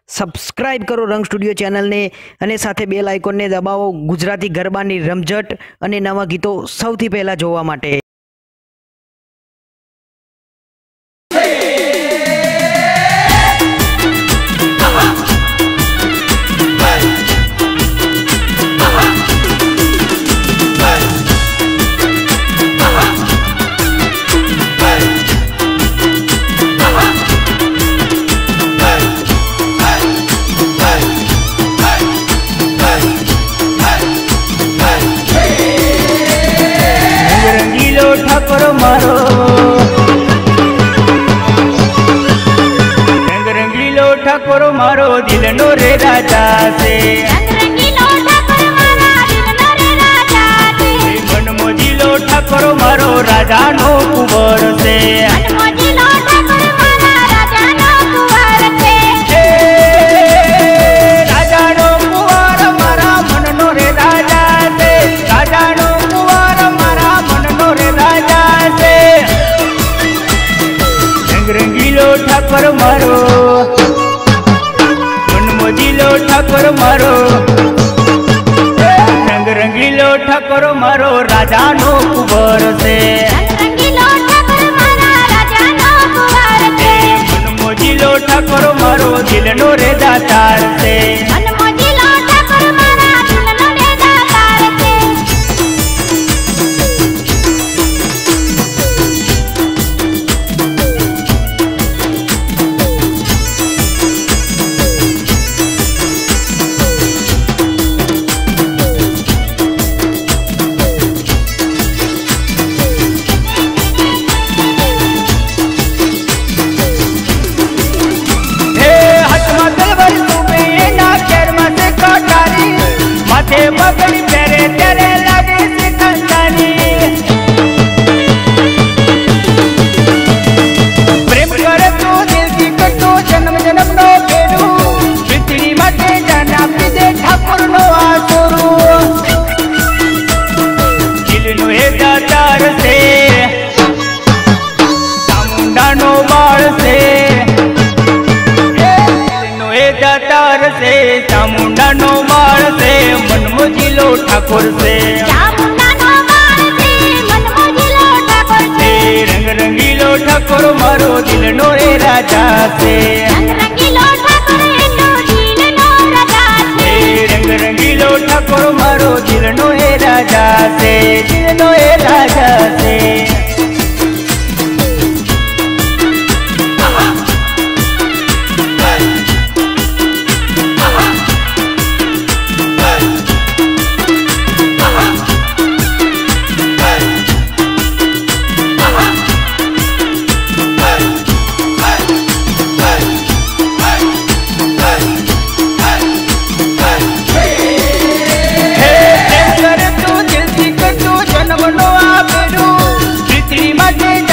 Subscribe કરો રંગ studio ચેનલને અને સાથે બેલ આઇકોનને દબાવો ગુજરાતી ગરબાની રમઝટ અને નવા ગીતો સૌથી પહેલા જોવા માટે। ठाकुर मारो रंग रंगीलो ठाकुर मारो दिल नो रे राजा से मन मोजीलो ठाकुर मारो राजा नो कुंवर से राजा नो कुंवर मारा मन नो रे राजा से राजा नो कुंवर मारा मन नो रे राजा से रंग रंगीलो ठाकुर मारो मन मोजीलो ठाकुर मारो रंग रंगीलो ठाकुर मारो राजा नो कुंवर से मन मोजीलो ठाकुर मारो दिल नो रे दातार से पगड़ी तेरे तेरे लगे से खंडानी प्रेम करे तो दिल की कटो जन्म जन्म नो फेरू पृथ्वी मटे जाना पिदे ठाकुर नो आसुरु दिल नो हे दातार से चामुंडा नो बाल से दिल नो हे दातार से चामुंडा नो बाल से मन मोजीलो ठाकुर से रंग रंगीलो ठाकुर मारो दिल नो रे राजा से रंग रंगीलो ठाकुर मारो दिल नो हे राजा से दिल नो हे राजा से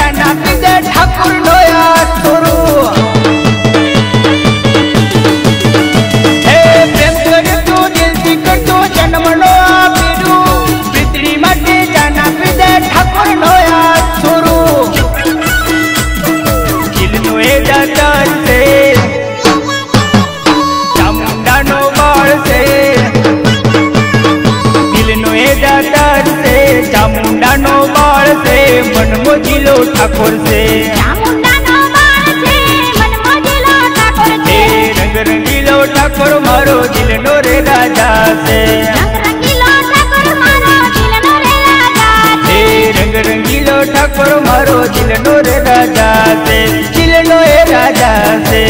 ठाकुर नो आसुरु हे प्रेम करे तो दिल की कटो जन्म नो आबेरू पृथ्वी मटे जाना पिदे ठाकुर नो आसुरु दिल नो ए दातार से चामुंडा नो बाल से दिल नो ए दातार से चामुंडा नो बाल से मन मोजीलो ठाकुर से रंग रंगीलो ठाकुर मारो दिल नो रे राजा से रंग रंगीलो ठाकुर मारो दिल नो रे राजा से दिल नो ए राजा से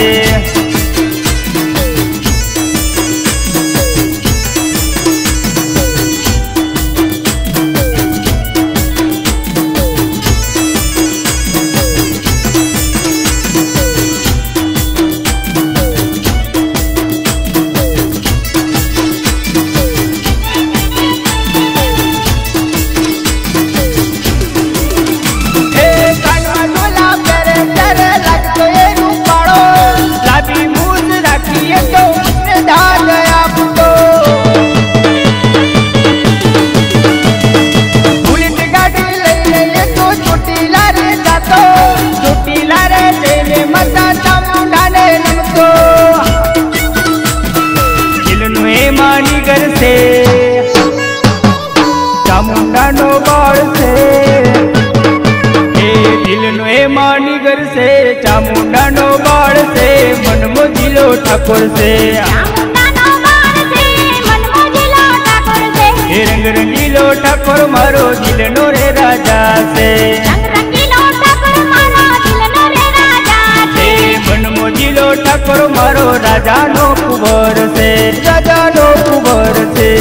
ઠાકોર છે ચામુંડાનો બાર છે મનમોજીલો ઠાકોર છે રંગ રંગીલો ઠાકોર મારો દિલનો રે રાજા છે રંગ રંગીલો ઠાકોર મારો દિલનો રે રાજા છે મનમોજીલો ઠાકોર મારો રાજાનો કુંવર છે રાજાનો કુંવર છે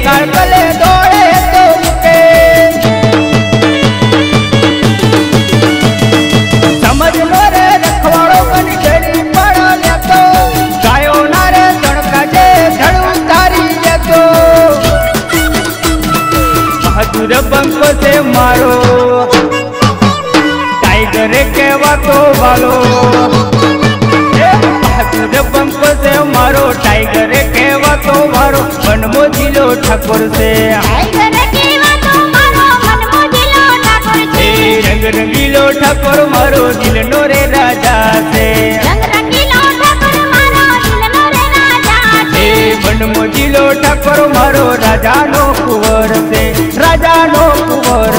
કાળકલે દોડે તો મૂકે સમજનો રે રખવાડો બની ઘડી પડો લેતો ગાયો ના રે તણકાજે ધડ ઉતારી લેતો બહાદુર બંકો છે મારો ટાઈગરે કહેવાતો વાલો બહાદુર બંકો છે મારો ટાઈગરે કહેવાતો મારો મનમોજીલો ઠાકોર છે ટાઈગર કહેવાતો મારો મનમોજીલો ઠાકોર છે રંગ રંગીલો ઠાકોર મારો દિલનો રે રાજા છે રંગ રંગીલો ઠાકોર મારો દિલનો રે રાજા છે મનમોજીલો ઠાકોર મારો રાજાનો કુંવર છે રાજાનો કુંવર